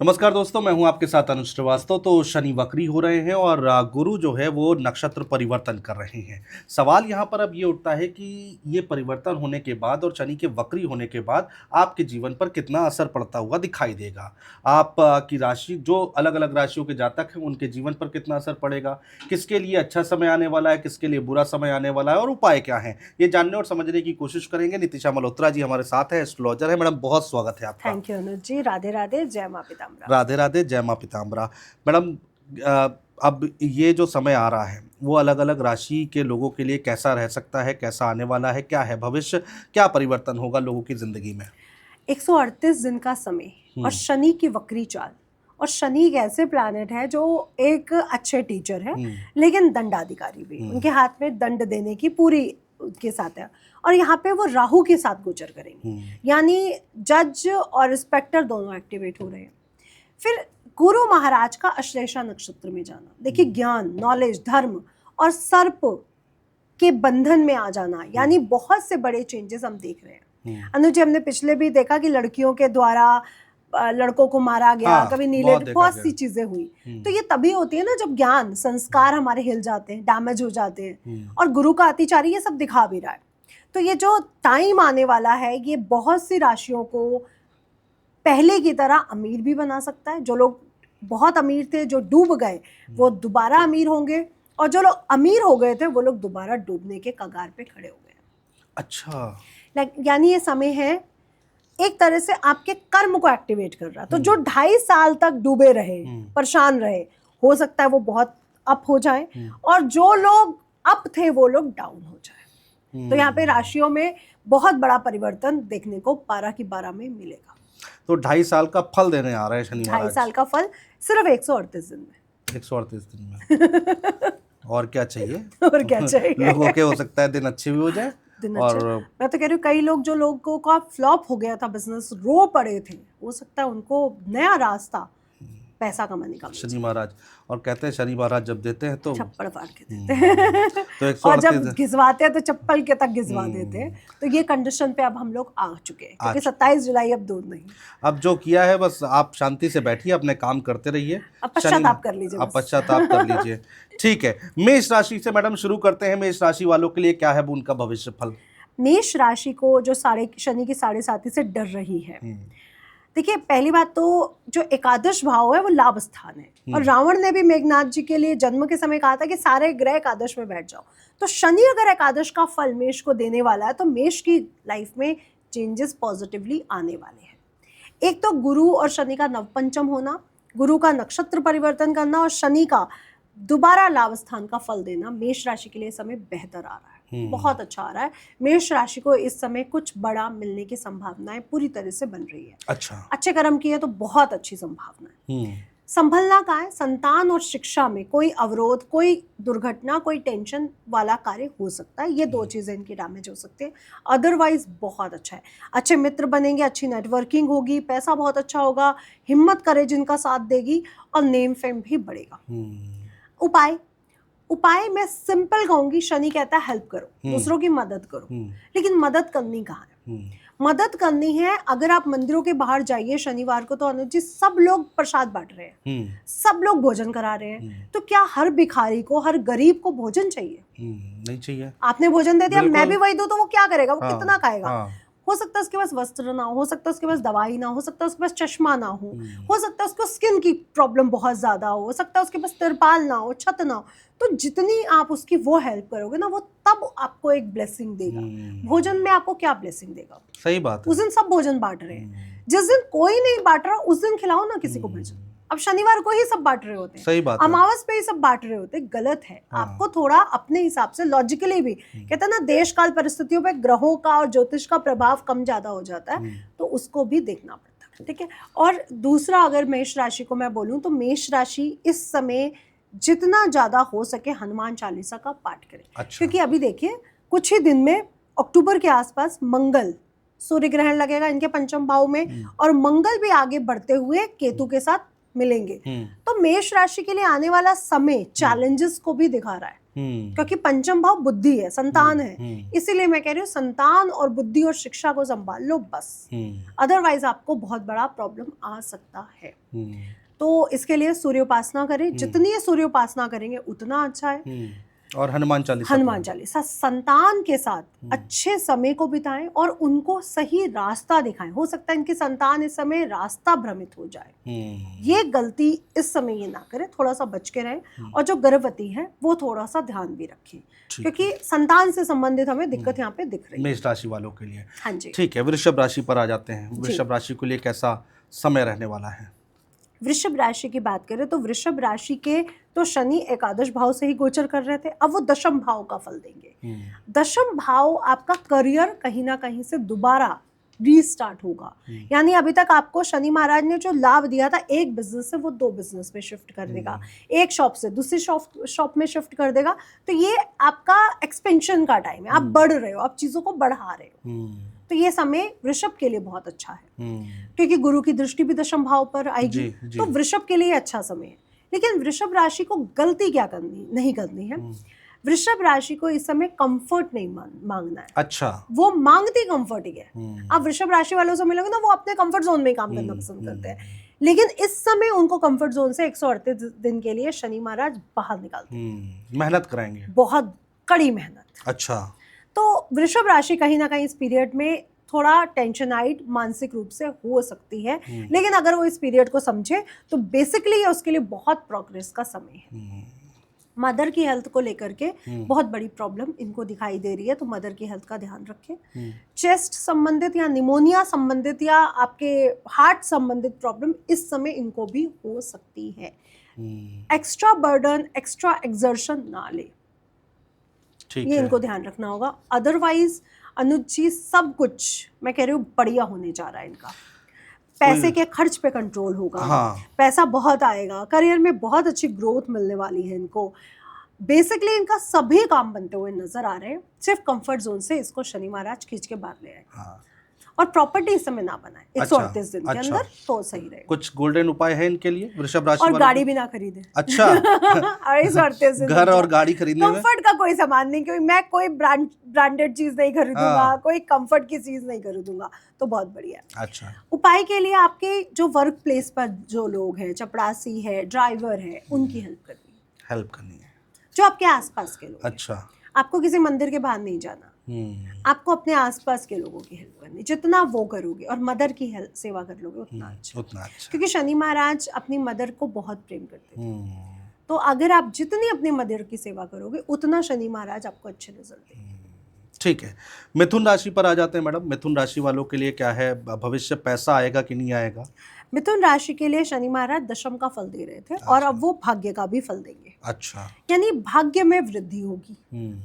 नमस्कार दोस्तों, मैं हूं आपके साथ अनुज श्रीवास्तव। तो शनि वक्री हो रहे हैं और गुरु जो है वो नक्षत्र परिवर्तन कर रहे हैं। सवाल यहां पर अब ये उठता है कि ये परिवर्तन होने के बाद और शनि के वक्री होने के बाद आपके जीवन पर कितना असर पड़ता हुआ दिखाई देगा। आप की राशि, जो अलग अलग राशियों के जातक हैं उनके जीवन पर कितना असर पड़ेगा, किसके लिए अच्छा समय आने वाला है, किसके लिए बुरा समय आने वाला है और उपाय क्या है, ये जानने और समझने की कोशिश करेंगे। नीतिशा मल्होत्रा जी हमारे साथ है, एस्ट्रोलॉजर है। मैडम, बहुत स्वागत है आपका। थैंक यू अनुज जी। राधे राधे, जय माँ पिताम्बरा। राधे राधे, जय माँ पिताम्बरा। मैडम, अब ये जो समय आ रहा है वो अलग अलग राशि के लोगों के लिए कैसा रह सकता है, कैसा आने वाला है, क्या है भविष्य, क्या परिवर्तन होगा लोगों की जिंदगी में? 138 दिन का समय और शनि की वक्री चाल। और शनि एक ऐसे प्लैनेट है जो एक अच्छे टीचर है लेकिन दंडाधिकारी भी। उनके हाथ में दंड देने की पूरी उनके साथ है। और यहाँ पे वो राहु के साथ गोचर करेंगे, यानी जज और इंस्पेक्टर दोनों एक्टिवेट हो रहे हैं। फिर गुरु महाराज का अश्लेषा नक्षत्र में जाना, देखिए ज्ञान, नॉलेज, धर्म और सर्प के बंधन में आ जाना, यानी बहुत से बड़े चेंजेस हम देख रहे हैं। अनुज जी, हमने पिछले भी देखा कि लड़कियों के द्वारा लड़कों को मारा गया, कभी नीले, बहुत सी चीजें हुई। तो ये तभी होती है ना जब ज्ञान, संस्कार हमारे हिल जाते हैं, डैमेज हो जाते हैं। और गुरु का अतिचारी ये सब दिखा भी रहा है। तो ये जो टाइम आने वाला है ये बहुत सी राशियों को पहले की तरह अमीर भी बना सकता है। जो लोग बहुत अमीर थे, जो डूब गए, वो दोबारा अमीर होंगे, और जो लोग अमीर हो गए थे वो लोग दोबारा डूबने के कगार पे खड़े हो गए। अच्छा, यानी ये समय है एक तरह से आपके कर्म को एक्टिवेट कर रहा है। तो जो 2.5 साल तक डूबे रहे, परेशान रहे, हो सकता है वो बहुत अप हो जाए, और जो लोग अप थे वो लोग डाउन हो जाए। तो यहाँ पे राशियों में बहुत बड़ा परिवर्तन देखने को 12 की 12 में मिलेगा। तो 2.5 साल का फल देने आ रहे हैं शनि महाराज। 2.5 साल का फल सिर्फ 138 दिन में। 138 दिन में और क्या चाहिए? और क्या चाहिए? लोगों के हो सकता है दिन अच्छे भी हो जाए। और मैं तो कह रही हूँ, कई लोग जो लोगों का फ्लॉप हो गया था बिजनेस, रो पड़े थे, हो सकता है उनको नया रास्ता पैसा कमाने का। शनि महाराज, और कहते हैं शनि महाराज जब देते हैं तो चप्पल फाड़ के देते हैं तो और जब घिसवाते हैं तो चप्पल के तक घिसवा देते हैं। तो ये कंडीशन पे अब हम लोग आ चुके हैं, क्योंकि 27 जुलाई अब दूर नहीं। अब जो किया है बस आप शांति से बैठिए, अपने काम करते रहिए, पश्चाताप कर लीजिए, पश्चाताप कर लीजिए। ठीक है, मेष राशि से मैडम शुरू करते हैं। मेष राशि वालों के लिए क्या है उनका भविष्य फल? मेष राशि को जो शनि की 7.5 से डर रही है, देखिए पहली बात तो जो एकादश भाव है वो लाभ स्थान है। और रावण ने भी मेघनाथ जी के लिए जन्म के समय कहा था कि सारे ग्रह एकादश में बैठ जाओ। तो शनि अगर एकादश का फल मेष को देने वाला है तो मेष की लाइफ में चेंजेस पॉजिटिवली आने वाले हैं। एक तो गुरु और शनि का नवपंचम होना, गुरु का नक्षत्र परिवर्तन करना और शनि का दोबारा लाभ स्थान का फल देना मेष राशि के लिए समय बेहतर आ रहा है, बहुत अच्छा आ रहा है। मेष राशि को इस समय कुछ बड़ा मिलने की संभावनाएं पूरी तरह से बन रही है। अच्छा, अच्छे कर्म किए तो बहुत अच्छी संभावना है। संभलना का है, संतान और शिक्षा में कोई अवरोध, कोई दुर्घटना, कोई टेंशन वाला कार्य हो सकता है। ये दो चीजें इनकी डैमेज हो सकती है। अदरवाइज बहुत अच्छा है। अच्छे मित्र बनेंगे, अच्छी नेटवर्किंग होगी, पैसा बहुत अच्छा होगा, हिम्मत करे जिनका साथ देगी, और नेम फेम भी बढ़ेगा। उपाय मैं सिंपल कहूंगी, शनि कहता है हेल्प करो, दूसरों की मदद करो। लेकिन मदद करनी कहाँ है? मदद करनी है, अगर आप मंदिरों के बाहर जाइए शनिवार को तो अनुज जी सब लोग प्रसाद बांट रहे हैं, सब लोग भोजन करा रहे हैं। तो क्या हर भिखारी को, हर गरीब को भोजन चाहिए? नहीं चाहिए। आपने भोजन दे दिया, मैं भी वही दूं तो वो क्या करेगा? वो कितना खाएगा? हो सकता है उसके पास वस्त्र ना हो सकता है उसके पास दवाई ना हो सकता है उसके पास चश्मा ना हो सकता है उसको स्किन की प्रॉब्लम बहुत ज्यादा हो सकता है उसके पास तिरपाल ना हो, छत ना हो। तो जितनी आप उसकी वो हेल्प करोगे ना, वो तब आपको एक ब्लेसिंग देगा। भोजन में आपको क्या ब्लेसिंग देगा? सही बात है। उस दिन सब भोजन बांट रहे हैं, जिस दिन कोई नहीं बांट रहा उस दिन खिलाओ ना किसी को भोजन। अब शनिवार को ही सब बांट रहे होते हैं, सही बात है। अमावस पे ही सब बांट रहे होते हैं, गलत है। आपको थोड़ा अपने हिसाब से लॉजिकली भी, कहते हैं ना देश काल परिस्थितियों पे ग्रहों का और ज्योतिष का प्रभाव कम ज्यादा हो जाता है, तो उसको भी देखना पड़ता है। ठीक है। और दूसरा, अगर मेष राशि को मैं बोलूं तो मेष राशि इस समय जितना ज्यादा हो सके हनुमान चालीसा का पाठ करें। अच्छा। क्योंकि अभी देखिए कुछ ही दिन में अक्टूबर के आसपास मंगल सूर्य ग्रहण लगेगा इनके पंचम भाव में, और मंगल भी आगे बढ़ते हुए केतु के साथ मिलेंगे। तो मेष राशि के लिए आने वाला समय चैलेंजेस को भी दिखा रहा है। क्योंकि पंचम भाव बुद्धि है, संतान है। इसीलिए मैं कह रही हूँ संतान और बुद्धि और शिक्षा को संभाल लो बस, अदरवाइज आपको बहुत बड़ा प्रॉब्लम आ सकता है। तो इसके लिए सूर्य उपासना करें, जितनी सूर्य उपासना करेंगे उतना अच्छा है। और हनुमान चालीसा संतान के साथ अच्छे समय को बिताएं और उनको सही रास्ता दिखाएं। हो सकता है इनकी संतान इस समय रास्ता भ्रमित हो जाए, ये गलती इस समय ये ना करें, थोड़ा सा बच के रहें। और जो गर्भवती है वो थोड़ा सा ध्यान भी रखें, क्योंकि संतान से संबंधित हमें दिक्कत यहाँ पे दिख रही है मेष राशि वालों के लिए। हाँ जी, ठीक है, वृषभ राशि पर आ जाते हैं। वृषभ राशि के लिए कैसा समय रहने वाला है? वृषभ राशि की बात करें तो वृषभ राशि के तो शनि एकादश भाव से ही गोचर कर रहे थे, अब वो दशम भाव का फल देंगे। दशम भाव आपका करियर कहीं ना कहीं से दोबारा रीस्टार्ट होगा। यानी अभी तक आपको शनि महाराज ने जो लाभ दिया था एक बिजनेस से वो 2 बिजनेस में शिफ्ट कर देगा, एक शॉप से दूसरी शॉप में शिफ्ट कर देगा। तो ये आपका एक्सपेंशन का टाइम है, आप बढ़ रहे हो, आप चीजों को बढ़ा रहे हो। तो ये समय वृषभ के लिए बहुत अच्छा है, क्योंकि गुरु की दृष्टि भी दशम भाव पर आएगी। तो वृषभ के लिए अच्छा समय है। लेकिन वृषभ राशि को गलती क्या नहीं करनी है, वृषभ राशि को इस समय कंफर्ट नहीं मांगना है। अच्छा, वो मांगती कंफर्ट ही है। आप वृषभ राशि वालों से मिलोगे ना, वो अपने कंफर्ट जोन में काम करना पसंद करते हैं, लेकिन इस समय उनको कंफर्ट जोन से 138 दिन के लिए शनि महाराज बाहर निकालते हैं। मेहनत कराएंगे, बहुत कड़ी मेहनत। अच्छा, तो वृषभ राशि कहीं ना कहीं इस पीरियड में थोड़ा टेंशनाइट मानसिक रूप से हो सकती है, लेकिन अगर वो इस पीरियड को समझे तो बेसिकली उसके लिए बहुत प्रोग्रेस का समय है। मदर की हेल्थ को लेकर के बहुत बड़ी प्रॉब्लम इनको दिखाई दे रही है, तो मदर की हेल्थ का ध्यान रखें। चेस्ट संबंधित या निमोनिया संबंधित या आपके हार्ट संबंधित प्रॉब्लम इस समय इनको भी हो सकती है। एक्स्ट्रा बर्डन, एक्स्ट्रा एक्सर्शन ना ले, ये इनको ध्यान रखना होगा। अदरवाइज अनुज जी सब कुछ मैं कह रही हूँ बढ़िया होने जा रहा है इनका। पैसे के खर्च पे कंट्रोल होगा, पैसा बहुत आएगा, करियर में बहुत अच्छी ग्रोथ मिलने वाली है इनको। बेसिकली इनका सभी काम बनते हुए नजर आ रहे हैं, सिर्फ कंफर्ट जोन से इसको शनि महाराज खींच के बाहर ले आए। और प्रॉपर्टी इस समय ना बनाए 138 दिन के अंदर, तो सही रहेगा। कुछ गोल्डन उपाय है इनके लिए वृषभ राशि और गाड़ी भी ना खरीदे। अच्छा 138 दिन घर और गाड़ी खरीदने में कंफर्ट का कोई सामान नहीं, क्योंकि मैं कोई ब्रांडेड चीज नहीं खरीदूंगा, कोई कंफर्ट की चीज नहीं खरीदूंगा, तो बहुत बढ़िया। अच्छा, उपाय के लिए आपके जो वर्क प्लेस पर जो लोग हैं, चपड़ासी है, ड्राइवर है, उनकी हेल्प करनी है, जो आपके आसपास के लोग। अच्छा, आपको किसी मंदिर के बाहर नहीं जाना, आपको अपने आसपास के लोगों की हेल्प करनी। जितना वो करोगे और मदर की हेल्प सेवा कर लोगे उतना अच्छा, क्योंकि शनि महाराज अपनी मदर को बहुत प्रेम करते थे। तो अगर आप जितनी अपनी मदर की सेवा करोगे उतना शनि महाराज आपको अच्छे रिजल्ट देंगे। ठीक है, मिथुन राशि पर आ जाते हैं मैडम। मिथुन राशि वालों के लिए क्या है भविष्य, पैसा आएगा कि नहीं आएगा? मिथुन राशि के लिए शनि महाराज दशम का फल दे रहे थे, और अब वो भाग्य का भी फल देंगे। अच्छा, यानी भाग्य में वृद्धि होगी।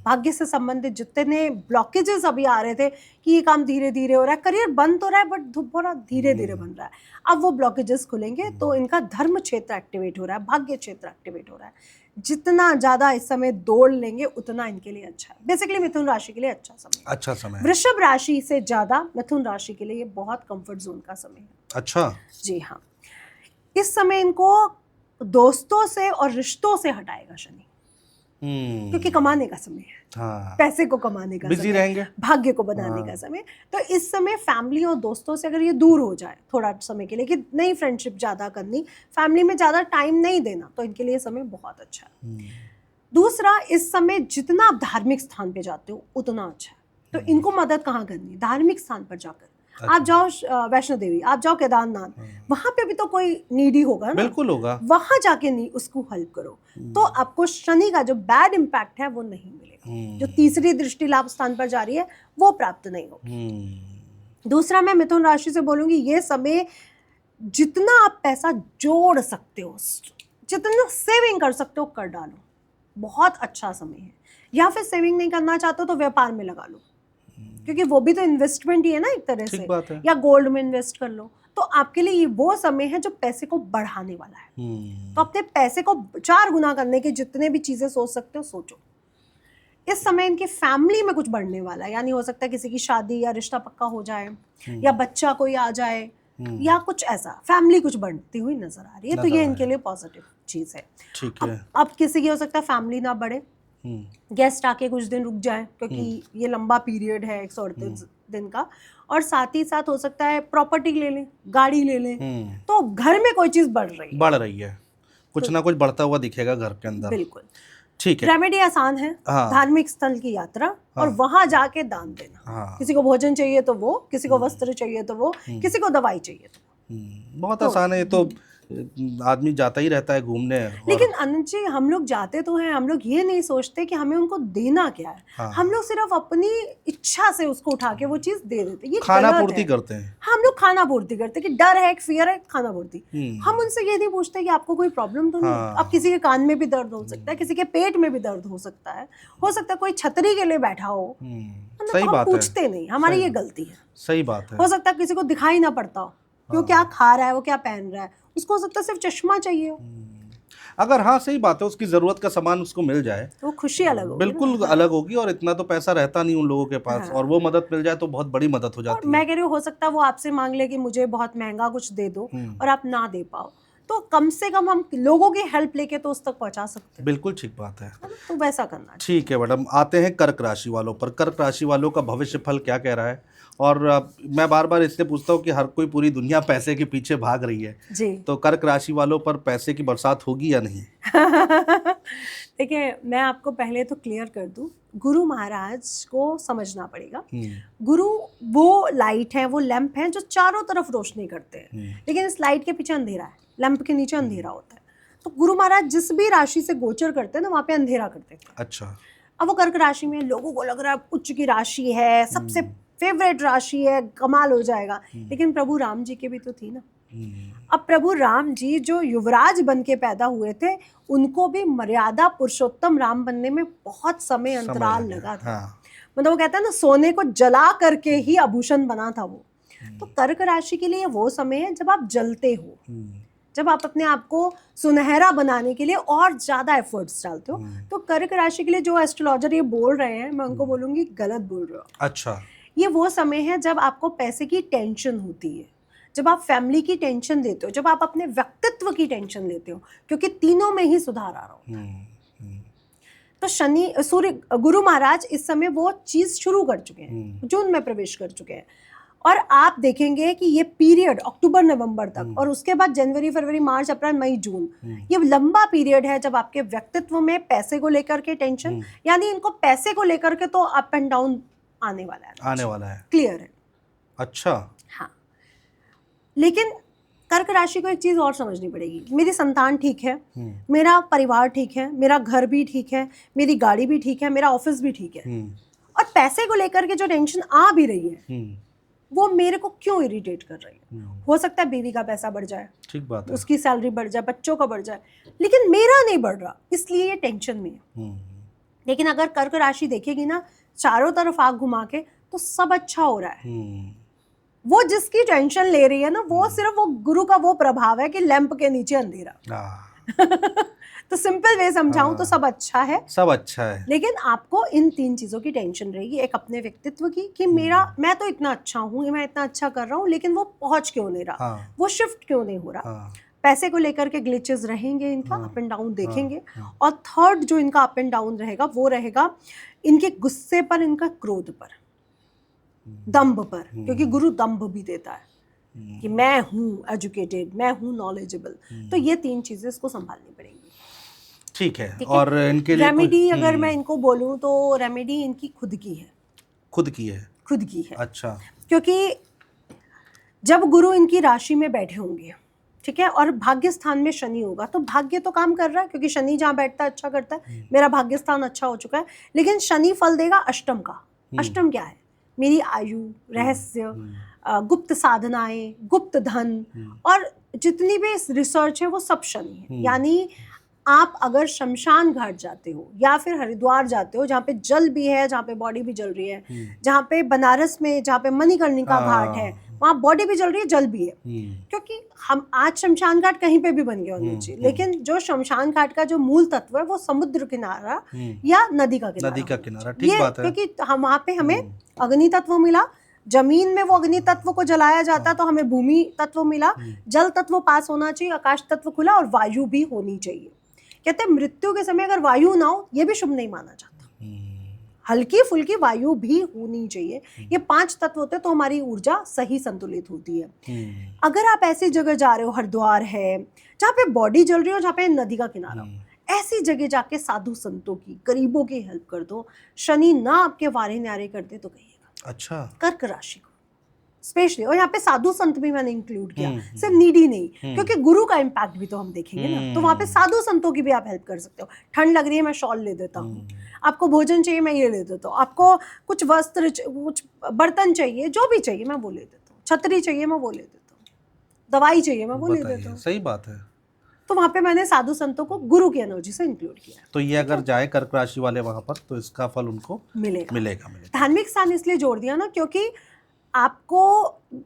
भाग्य से संबंधित जितने ब्लॉकेजेस अभी आ रहे थे कि ये काम धीरे धीरे हो रहा है, करियर बन तो रहा है बट थोड़ा धीरे धीरे बन रहा है, अब वो ब्लॉकेजेस खुलेंगे। तो इनका धर्म क्षेत्र एक्टिवेट हो रहा है, भाग्य क्षेत्र एक्टिवेट हो रहा है। जितना ज्यादा इस समय दौड़ लेंगे उतना इनके लिए अच्छा है। बेसिकली मिथुन राशि के लिए अच्छा समय। वृषभ राशि से ज्यादा मिथुन राशि के लिए ये बहुत कंफर्ट जोन का समय है। अच्छा, जी हाँ, इस समय इनको दोस्तों से और रिश्तों से हटाएगा शनि, क्योंकि कमाने का समय है। पैसे को कमाने का बिजी रहेंगे, भाग्य को बनाने का समय। तो इस समय फैमिली और दोस्तों से अगर ये दूर हो जाए थोड़ा समय के लिए, कि नहीं फ्रेंडशिप ज्यादा करनी, फैमिली में ज्यादा टाइम नहीं देना, तो इनके लिए समय बहुत अच्छा है। दूसरा, इस समय जितना आप धार्मिक स्थान पे जाते हो उतना अच्छा है। तो इनको मदद कहाँ करनी, धार्मिक स्थान पर जाकर। आप जाओ वैष्णो देवी, आप जाओ केदारनाथ, वहां पे भी तो कोई नीडी होगा ना, बिल्कुल होगा, वहां जाके नहीं उसको हेल्प करो, तो आपको शनि का जो बैड इम्पैक्ट है वो नहीं मिलेगा। जो तीसरी दृष्टि लाभ स्थान पर जा रही है वो प्राप्त नहीं होगी। दूसरा, मैं मिथुन राशि से बोलूंगी, ये समय जितना आप पैसा जोड़ सकते हो, जितना सेविंग कर सकते हो कर डालो, बहुत अच्छा समय है। या फिर सेविंग नहीं करना चाहते हो तो व्यापार में लगा लो, क्योंकि वो भी तो इन्वेस्टमेंट ही है ना एक तरह से, या गोल्ड में इन्वेस्ट कर लो। तो आपके लिए ये वो समय है जो पैसे को बढ़ाने वाला है। तो अपने पैसे को 4 गुना करने के जितने भी चीजें सोच सकते हो सोचो। इस समय इनकी फैमिली में कुछ बढ़ने वाला है, यानी हो सकता है किसी की शादी या रिश्ता पक्का हो जाए, या बच्चा कोई आ जाए, या कुछ ऐसा फैमिली कुछ बढ़ती हुई नजर आ रही है। तो ये इनके लिए पॉजिटिव चीज है। ठीक है। अब किसी की हो सकता है फैमिली ना बढ़े, गेस्ट आके कुछ दिन रुक जाए, क्योंकि ये लंबा पीरियड है 138 दिन का। और साथ ही साथ हो सकता है प्रॉपर्टी ले लें, गाड़ी ले लें, तो घर में कोई चीज बढ़ रही है, कुछ ना कुछ बढ़ता हुआ दिखेगा घर के अंदर। बिल्कुल ठीक है। रेमेडी आसान है, हाँ। धार्मिक स्थल की यात्रा और वहां जाके दान देना। हाँ। किसी को भोजन चाहिए तो वो, किसी को वस्त्र चाहिए तो वो, किसी को दवाई चाहिए तो बहुत आसान है ये तो, आदमी जाता ही रहता है घूमने। लेकिन अनंत जी, हम लोग जाते तो हैं, हम लोग ये नहीं सोचते कि हमें उनको देना क्या है। हाँ। हम लोग सिर्फ अपनी इच्छा से उसको उठा के वो चीज दे देते, ये खाना गलत पूर्ति है। करते हैं। हम लोग खाना पूर्ति करते कि डर है, एक फियर है, खाना पूर्ति। हम उनसे ये नहीं पूछते कि आपको कोई प्रॉब्लम तो नहीं है। हाँ। अब किसी के कान में भी दर्द हो सकता है, किसी के पेट में भी दर्द हो सकता है कोई छतरी के लिए बैठा हो। सही हम बात है। पूछते नहीं, हमारी ये गलती है। सही बात है। हो सकता है किसी को दिखाई ना पड़ता हो कि वो क्या खा रहा है, वो क्या पहन रहा है, उसको हो सकता है सिर्फ चश्मा चाहिए हो। अगर हाँ सही बात है, उसकी जरूरत का सामान उसको मिल जाए तो वो खुशी अलग होगी। बिल्कुल अलग होगी। और इतना तो पैसा रहता नहीं उन लोगों के पास, और वो मदद मिल जाए तो बहुत बड़ी मदद हो और जाती है। मैं कह रही हूँ, हो सकता है वो आपसे मांग ले कि मुझे बहुत महंगा कुछ दे दो, और आप ना दे पाओ, तो कम से कम हम लोगों की हेल्प लेके तो उस तक पहुंचा सकते हैं। बिल्कुल ठीक बात है। तो वैसा करना चाहिए। ठीक है मैडम, आते हैं कर्क राशि वालों पर। कर्क राशि वालों का भविष्य फल क्या कह रहा है? और मैं बार बार इसलिए पूछता हूँ कि हर कोई पूरी दुनिया पैसे के पीछे भाग रही है जी। तो कर्क राशि वालों पर पैसे की बरसात होगी या नहीं? देखिए, मैं आपको पहले तो क्लियर कर दूं, गुरु महाराज को समझना पड़ेगा। गुरु वो लाइट है, वो लैंप है जो चारों तरफ रोशनी करते हैं, लेकिन इस लाइट के पीछे अंधेरा है, लैंप के नीचे अंधेरा होता है। तो गुरु महाराज जिस भी राशि से गोचर करते हैं ना, वहाँ पे अंधेरा करते हैं। अच्छा। अब वो कर्क राशि में लोगों को लग रहा है उच्च की राशि है, सबसे फेवरेट राशि है, कमाल हो जाएगा, लेकिन प्रभु राम जी के भी तो थी ना। अब प्रभु राम जी जो युवराज बन के पैदा हुए थे, उनको भी मर्यादा पुरुषोत्तम राम बनने में बहुत समय अंतराल लगा था। मतलब वो कहते हैं ना, सोने को जला करके ही आभूषण बना था वो। तो कर्क राशि के लिए वो समय है जब आप जलते हो, जब आप अपने आप को सुनहरा बनाने के लिए और ज्यादा एफर्ट्स डालते हो। तो कर्क राशि के लिए जो एस्ट्रोलॉजर ये बोल रहे हैं, मैं उनको बोलूंगी गलत बोल रहे हो। अच्छा। ये वो समय है जब आपको पैसे की टेंशन होती है, जब आप फैमिली की टेंशन लेते हो, जब आप अपने व्यक्तित्व की टेंशन लेते हो, क्योंकि तीनों में ही सुधार आ रहा होता है। तो शनि सूर्य गुरु महाराज इस समय वो चीज शुरू कर चुके हैं, जून में प्रवेश कर चुके हैं। और आप देखेंगे कि ये पीरियड अक्टूबर नवंबर तक, और उसके बाद जनवरी फरवरी मार्च अप्रैल मई जून, ये लंबा पीरियड है जब आपके व्यक्तित्व में पैसे को लेकर के टेंशन, यानी इनको पैसे को लेकर के तो अप एंड डाउन आने वाला है, क्लियर है। अच्छा। हाँ, लेकिन कर्क राशि को एक चीज और समझनी पड़ेगी, मेरी संतान ठीक है, मेरा परिवार ठीक है, मेरा घर भी ठीक है, मेरी गाड़ी भी ठीक है, मेरा ऑफिस भी ठीक है, और पैसे को लेकर के जो टेंशन आ भी रही है वो मेरे को क्यों इरिटेट कर रही है। हो सकता है बीवी का पैसा बढ़ जाए, ठीक बात है, उसकी सैलरी बढ़ जाए, बच्चों का बढ़ जाए, लेकिन मेरा नहीं बढ़ रहा, इसलिए ये टेंशन में है। लेकिन अगर कर्क राशि देखेगी ना, चारों तरफ आग घुमा के, तो सब अच्छा हो रहा है। वो जिसकी टेंशन ले रही है ना, वो सिर्फ वो गुरु का वो प्रभाव है कि लैंप के नीचे अंधेरा। तो सिंपल वे समझाऊं तो सब अच्छा है, सब अच्छा है, लेकिन आपको इन तीन चीजों की टेंशन रहेगी। एक अपने व्यक्तित्व की कि मैं तो इतना अच्छा हूँ, मैं इतना अच्छा कर रहा हूँ, लेकिन वो पहुंच क्यों नहीं रहा, वो शिफ्ट क्यों नहीं हो रहा। पैसे को लेकर के ग्लिचेस रहेंगे, इनका अप एंड डाउन देखेंगे। और थर्ड जो इनका अप एंड डाउन रहेगा वो रहेगा इनके गुस्से पर, इनका क्रोध पर, दंभ पर, क्योंकि गुरु दंभ भी देता है कि मैं हूँ एजुकेटेड, मैं हूँ नॉलेजेबल। तो ये तीन चीजें इसको संभालनी पड़ेंगी। ठीक है। और इनके लिए रेमेडी अगर मैं इनको बोलूँ तो रेमेडी इनकी खुद की है। खुद की है। अच्छा। क्योंकि जब गुरु इनकी राशि में बैठे होंगे, ठीक है, और भाग्य स्थान में शनि होगा, तो भाग्य तो काम कर रहा है, क्योंकि शनि जहाँ बैठता है अच्छा करता है, मेरा भाग्य स्थान अच्छा हो चुका है। लेकिन शनि फल देगा अष्टम का। अष्टम क्या है? मेरी आयु, रहस्य, गुप्त साधनाएं, गुप्त धन, और जितनी भी रिसर्च है वो सब शनि है। यानी आप अगर शमशान घाट जाते हो या फिर हरिद्वार जाते हो, जहाँ पे जल भी है, जहाँ पे बॉडी भी जल रही है, जहाँ पे बनारस में जहाँ पे मणिकर्णिका घाट है, वहाँ बॉडी भी जल रही है, जल भी है, क्योंकि हम आज शमशान घाट कहीं पे भी बन गया होना चाहिए, लेकिन जो शमशान घाट का जो मूल तत्व है वो समुद्र किनारा या नदी का किनारा। ठीक बात है, क्योंकि हम वहाँ पे हमें अग्नि तत्व मिला, जमीन में वो अग्नि तत्व को जलाया जाता तो हमें भूमि तत्व मिला, जल तत्व पास होना चाहिए, आकाश तत्व खुला, और वायु भी होनी चाहिए। कहते हैं मृत्यु के समय अगर वायु ना हो ये भी शुभ नहीं माना जाता, हल्की फुल्की वायु भी होनी चाहिए। ये 5 तत्व होते हैं तो हमारी ऊर्जा सही संतुलित होती है। अगर आप ऐसी जगह जा रहे हो, हरिद्वार है जहाँ पे बॉडी जल रही हो, जहाँ पे नदी का किनारा हो, ऐसी जगह जाके साधु संतों की, गरीबों की हेल्प कर दो। शनि ना आपके वारे न्यारे कर दे तो कहिएगा। अच्छा, कर्क राशि को स्पेशली, और यहाँ पे साधु संत भी मैंने इंक्लूड किया, सिर्फ नीडी नहीं, क्योंकि गुरु का इम्पैक्ट भी तो हम देखेंगे ना। तो वहाँ पे साधु संतों की भी आप हेल्प कर सकते हो। ठंड लग रही है, मैं शॉल ले देता हूँ। आपको भोजन चाहिए, मैं ये ले देता हूँ। आपको कुछ वस्त्र, कुछ बर्तन चाहिए, जो भी चाहिए मैं वो ले देता हूँ। छतरी चाहिए, मैं वो ले देता हूँ। दवाई चाहिए, मैं वो ले देता हूँ। सही बात है। तो वहाँ पे मैंने साधु संतों को गुरु की एनर्जी से इंक्लूड किया। तो ये अगर जाए कर्क राशि वाले वहाँ पर तो इसका फल उनको मिलेगा। धार्मिक स्थान इसलिए जोड़ दिया ना, क्योंकि आपको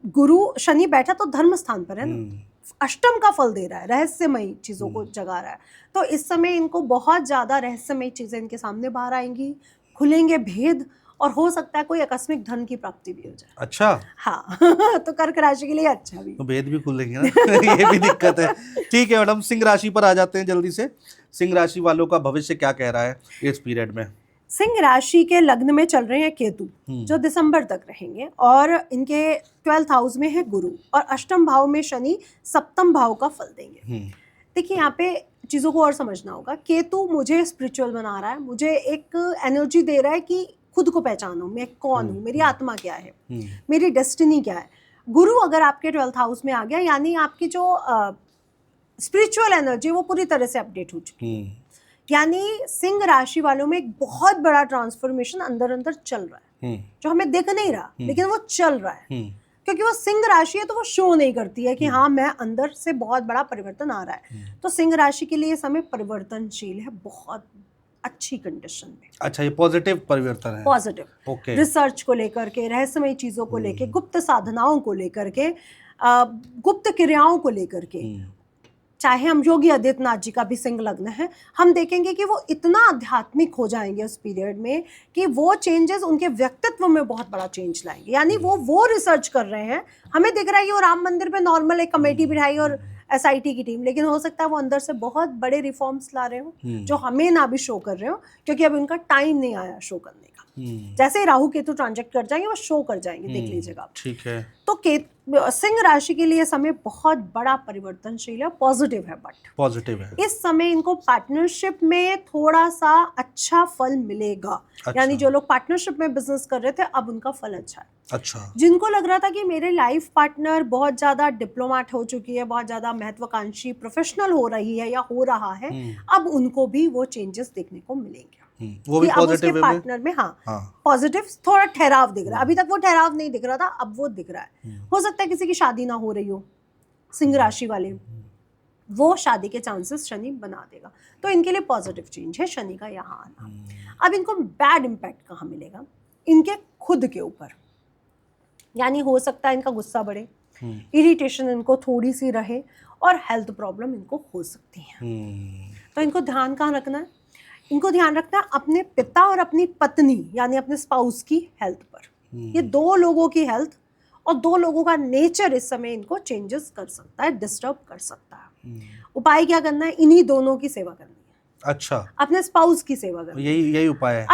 गुरु शनि बैठा तो धर्म स्थान पर है ना, अष्टम का फल दे रहा है, रहस्यमयी चीजों को जगा रहा है। तो इस समय इनको बहुत ज्यादा रहस्यमयी चीजें इनके सामने बाहर आएंगी, खुलेंगे भेद, और हो सकता है कोई आकस्मिक धन की प्राप्ति भी हो जाए। अच्छा, हाँ तो कर्क राशि के लिए अच्छा भी, तो भेद भी खुलेंगे ना ये भी दिक्कत है। ठीक है मैडम, सिंह राशि पर आ जाते हैं जल्दी से। सिंह राशि वालों का भविष्य क्या कह रहा है इस पीरियड में? सिंह राशि के लग्न में चल रहे हैं केतु, जो दिसंबर तक रहेंगे, और इनके 12th हाउस में है गुरु, और अष्टम भाव में शनि सप्तम भाव का फल देंगे। देखिए यहाँ पे चीजों को और समझना होगा। केतु मुझे स्पिरिचुअल बना रहा है, मुझे एक एनर्जी दे रहा है कि खुद को पहचानो, मैं कौन हूँ, मेरी आत्मा क्या है, मेरी डेस्टिनी क्या है। गुरु अगर आपके 12th हाउस में आ गया, यानी आपकी जो स्पिरिचुअल एनर्जी वो पूरी तरह से अपडेट हो चुकी है। यानी सिंह राशि वालों में एक बहुत बड़ा ट्रांसफॉर्मेशन अंदर अंदर चल रहा है, जो हमें दिख नहीं रहा, लेकिन वो चल रहा है। क्योंकि वो सिंह राशि है तो वो शो नहीं करती है कि हाँ मैं अंदर से बहुत बड़ा परिवर्तन आ रहा है। तो सिंह राशि के लिए समय परिवर्तनशील है, बहुत अच्छी कंडीशन में। अच्छा, ये पॉजिटिव परिवर्तन है। Positive, okay. रिसर्च को लेकर के, रहस्यमयी चीजों को लेकर, गुप्त साधनाओं को लेकर के, गुप्त क्रियाओं को लेकर के। चाहे हम योगी आदित्यनाथ जी का भी सिंह लग्न है, हम देखेंगे कि वो इतना आध्यात्मिक हो जाएंगे उस पीरियड में कि वो चेंजेस उनके व्यक्तित्व में बहुत बड़ा चेंज लाएंगे। यानी वो रिसर्च कर रहे हैं, हमें दिख रहा है कि वो राम मंदिर पे नॉर्मल एक कमेटी बिठाई और SIT की टीम, लेकिन हो सकता है वो अंदर से बहुत बड़े रिफॉर्म्स ला रहे हो जो हमें ना भी शो कर रहे हो, क्योंकि अब उनका टाइम नहीं आया शो करने का। जैसे ही राहु केतु ट्रांजेक्ट कर जाएंगे वो शो कर जाएंगे, देख लीजिएगा। ठीक है। तो सिंह राशि के लिए समय बहुत बड़ा परिवर्तनशील है, पॉजिटिव है, बट पॉजिटिव है। इस समय इनको पार्टनरशिप में थोड़ा सा अच्छा फल मिलेगा। अच्छा। यानी जो लोग पार्टनरशिप में बिजनेस कर रहे थे, अब उनका फल अच्छा है। अच्छा। जिनको लग रहा था कि मेरे लाइफ पार्टनर बहुत ज्यादा डिप्लोमेट हो चुकी है, बहुत ज्यादा महत्वाकांक्षी प्रोफेशनल हो रही है या हो रहा है, अब उनको भी वो चेंजेस देखने को मिलेंगे। वो भी पॉजिटिव है पार्टनर में। पॉजिटिव, थोड़ा ठहराव दिख रहा है। अभी तक वो ठहराव नहीं दिख रहा था, अब वो दिख रहा है। हो सकता है किसी की शादी ना हो रही हो, सिंह राशि वाले, वो शादी के चांसेस शनि बना देगा। तो इनके लिए पॉजिटिव चेंज है शनि का यहाँ आना। अब इनको बैड इम्पैक्ट कहाँ मिलेगा? इनके खुद के ऊपर, यानी हो सकता है इनका गुस्सा बढ़े, इरिटेशन इनको थोड़ी सी रहे, और हेल्थ प्रॉब्लम इनको हो सकती है। तो इनको ध्यान कहाँ रखना है? इनको ध्यान रखना है अपने पिता और अपनी पत्नी, यानी अपने स्पाउस की हेल्थ पर। ये 2 लोगों की हेल्थ और 2 लोगों का नेचर इस समय इनको चेंजेस कर सकता है, डिस्टर्ब कर सकता है। उपाय क्या करना है? इन्हीं दोनों की सेवा करनी है। अच्छा, अपने स्पाउस की सेवा करनी है। यही उपाय है।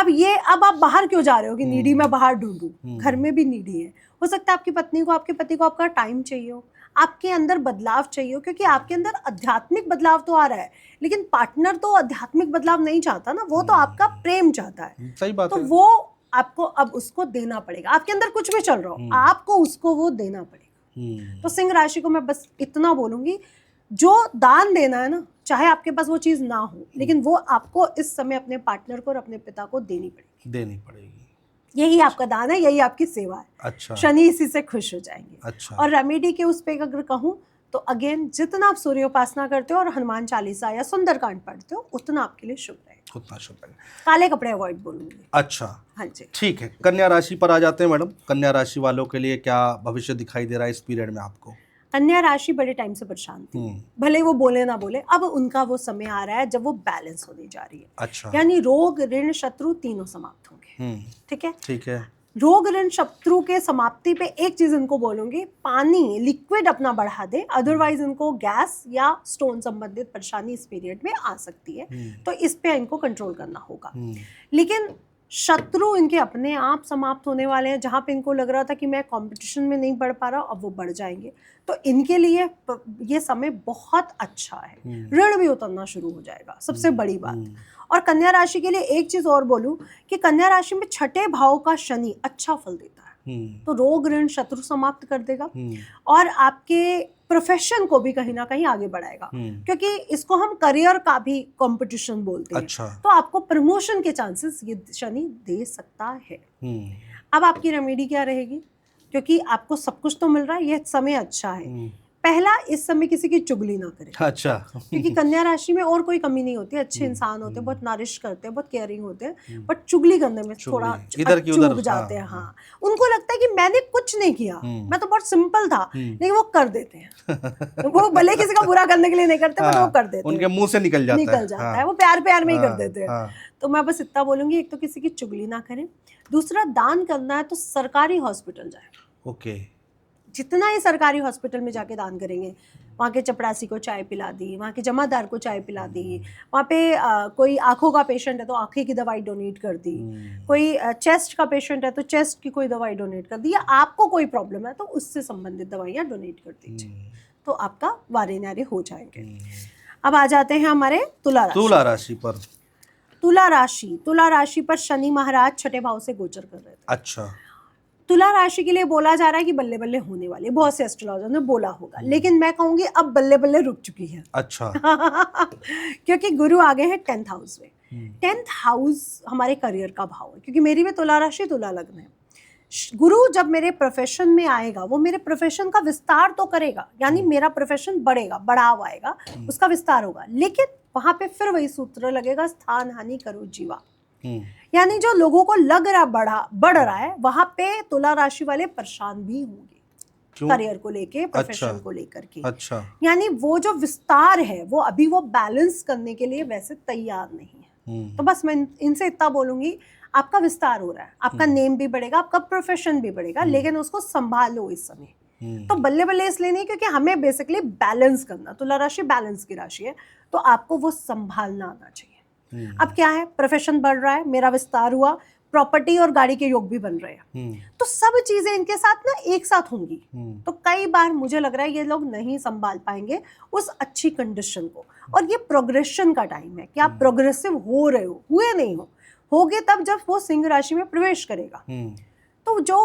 अब आप बाहर क्यों जा रहे हो कि नीडी मैं बाहर ढूंढूं? घर में भी नीडी है। हो सकता है आपकी पत्नी को, आपके पति को आपका टाइम चाहिए हो, आपके अंदर बदलाव चाहिए हो, क्योंकि आपके अंदर आध्यात्मिक बदलाव तो आ रहा है, लेकिन पार्टनर तो आध्यात्मिक बदलाव नहीं चाहता ना, वो तो आपका प्रेम चाहता है। सही बात तो है। वो आपको अब उसको देना पड़ेगा। आपके अंदर कुछ भी चल रहा हो, आपको उसको वो देना पड़ेगा। तो सिंह राशि को मैं बस इतना बोलूंगी, जो दान देना है ना, चाहे आपके पास वो चीज ना हो, लेकिन वो आपको इस समय अपने पार्टनर को और अपने पिता को देनी पड़ेगी। यही आपका दान है, यही आपकी सेवा है। अच्छा। शनि इसी से खुश हो जाएंगे। अच्छा। और रेमेडी के उस पे अगर कहूँ तो अगेन, जितना आप सूर्योपासना करते हो और हनुमान चालीसा या सुंदरकांड पढ़ते हो, उतना आपके लिए शुभ रहेगा। उतना शुभ रहेगा। काले कपड़े अवॉइड बोलूंगी। अच्छा, हाँ जी। ठीक है, कन्या राशि पर आ जाते हैं मैडम। कन्या राशि वालों के लिए क्या भविष्य दिखाई दे रहा है इस पीरियड में आपको? कन्या राशि बड़े टाइम से परेशान थी, भले वो बोले ना बोले, अब उनका वो समय आ रहा है जब वो बैलेंस होने जा रही है। अच्छा। यानी रोग, ऋण, शत्रु तीनों समाप्त होंगे। ठीक है। ठीक है। रोग ऋण शत्रु के समाप्ति पे एक चीज इनको बोलूंगी, पानी लिक्विड अपना बढ़ा दे, अदरवाइज इनको गैस या स्टोन संबंधित परेशानी इस पीरियड में आ सकती है, तो इस पे इनको कंट्रोल करना होगा। लेकिन शत्रु इनके अपने आप समाप्त होने वाले हैं। जहाँ पे इनको लग रहा था कि मैं कंपटीशन में नहीं बढ़ पा रहा, अब वो बढ़ जाएंगे। तो इनके लिए ये समय बहुत अच्छा है, ऋण भी उतरना शुरू हो जाएगा, सबसे बड़ी बात। और कन्या राशि के लिए एक चीज और बोलूं कि कन्या राशि में छठे भाव का शनि अच्छा फल देता है, तो रोग ऋण शत्रु समाप्त कर देगा और आपके प्रोफेशन को भी कहीं ना कहीं आगे बढ़ाएगा, क्योंकि इसको हम करियर का भी कंपटीशन बोलते हैं। अच्छा। तो आपको प्रमोशन के चांसेस ये शनि दे सकता है। अब आपकी रेमेडी क्या रहेगी, क्योंकि आपको सब कुछ तो मिल रहा है, ये समय अच्छा है। पहला, इस समय किसी की चुगली ना करें। अच्छा। क्योंकि कन्या राशि में और कोई कमी नहीं होती, अच्छे इंसान होते हैं, बहुत नारिश करते हैं, बहुत केयरिंग होते हैं, बट चुगली करने में थोड़ा इधर की उधर चूक जाते हैं। हाँ, उनको लगता है कि मैंने कुछ नहीं किया, मैं तो बहुत सिंपल था, लेकिन वो कर देते हैं। वो भले किसी का बुरा करने के लिए नहीं करते, बट वो कर देते हैं, उनके मुंह से निकल जाता है। वो प्यार प्यार में ही कर देते हैं। तो मैं बस इतना बोलूंगी, एक तो किसी की चुगली ना करें, दूसरा दान करना है तो सरकारी हॉस्पिटल जाए। ओके। जितना ही सरकारी हॉस्पिटल में जाके दान करेंगे, वहाँ के चपरासी को चाय पिला दी, वहाँ के जमादार को चाय पिला दी, वहाँ पे कोई आँखों का पेशेंट है तो आँखें की दवाई डोनेट कर दी, कोई चेस्ट का पेशेंट है तो चेस्ट की कोई दवाई डोनेट कर दी, या आपको कोई प्रॉब्लम है तो उससे संबंधित दवाइयाँ डोनेट कर दीजिए, तो आपका वारे नारे हो जाएंगे। अब आ जाते हैं हमारे तुला राशि पर। तुला राशि पर शनि महाराज छठे भाव से गोचर कर रहे थे। अच्छा। तुला राशि के लिए बोला जा रहा है कि बल्ले बल्ले होने वाली, बहुत से एस्ट्रोलॉजर ने बोला होगा, लेकिन मैं कहूंगी अब बल्ले बल्ले रुक चुकी है। अच्छा। क्योंकि गुरु आ गए हैं 10th हाउस में। 10th हाउस हमारे करियर का भाव है, क्योंकि मेरी भी तुला राशि तुला लग्न है। गुरु जब मेरे प्रोफेशन में आएगा, वो मेरे प्रोफेशन का विस्तार तो करेगा, यानी मेरा प्रोफेशन बढ़ेगा, बढ़ाव आएगा, उसका विस्तार होगा, लेकिन वहां पे फिर वही सूत्र लगेगा, स्थान हानि करो जीवा। यानी जो लोगों को लग रहा बढ़ रहा है, वहां पे तुला राशि वाले परेशान भी होंगे, करियर को लेके, प्रोफेशन को लेकर के। अच्छा। यानी वो जो विस्तार है, वो अभी वो बैलेंस करने के लिए वैसे तैयार नहीं है। तो बस मैं इनसे इतना बोलूंगी, आपका विस्तार हो रहा है, आपका नेम भी बढ़ेगा, आपका प्रोफेशन भी बढ़ेगा, लेकिन उसको संभालो इस समय। तो बल्ले बल्ले इसलिए नहीं, क्योंकि हमें बेसिकली बैलेंस करना, तुला राशि बैलेंस की राशि है, तो आपको वो संभालना आना चाहिए। अब क्या है, प्रोफेशन बढ़ रहा है, मेरा विस्तार हुआ, प्रॉपर्टी और गाड़ी के योग भी बन रहे हैं, तो सब चीजें इनके साथ ना एक साथ होंगी। तो कई बार मुझे लग रहा है ये लोग नहीं संभाल पाएंगे उस अच्छी कंडीशन को, और ये प्रोग्रेशन का टाइम है कि आप प्रोग्रेसिव हो रहे हो, हुए नहीं होगे तब जब वो सिंह राशि में प्रवेश करेगा। तो जो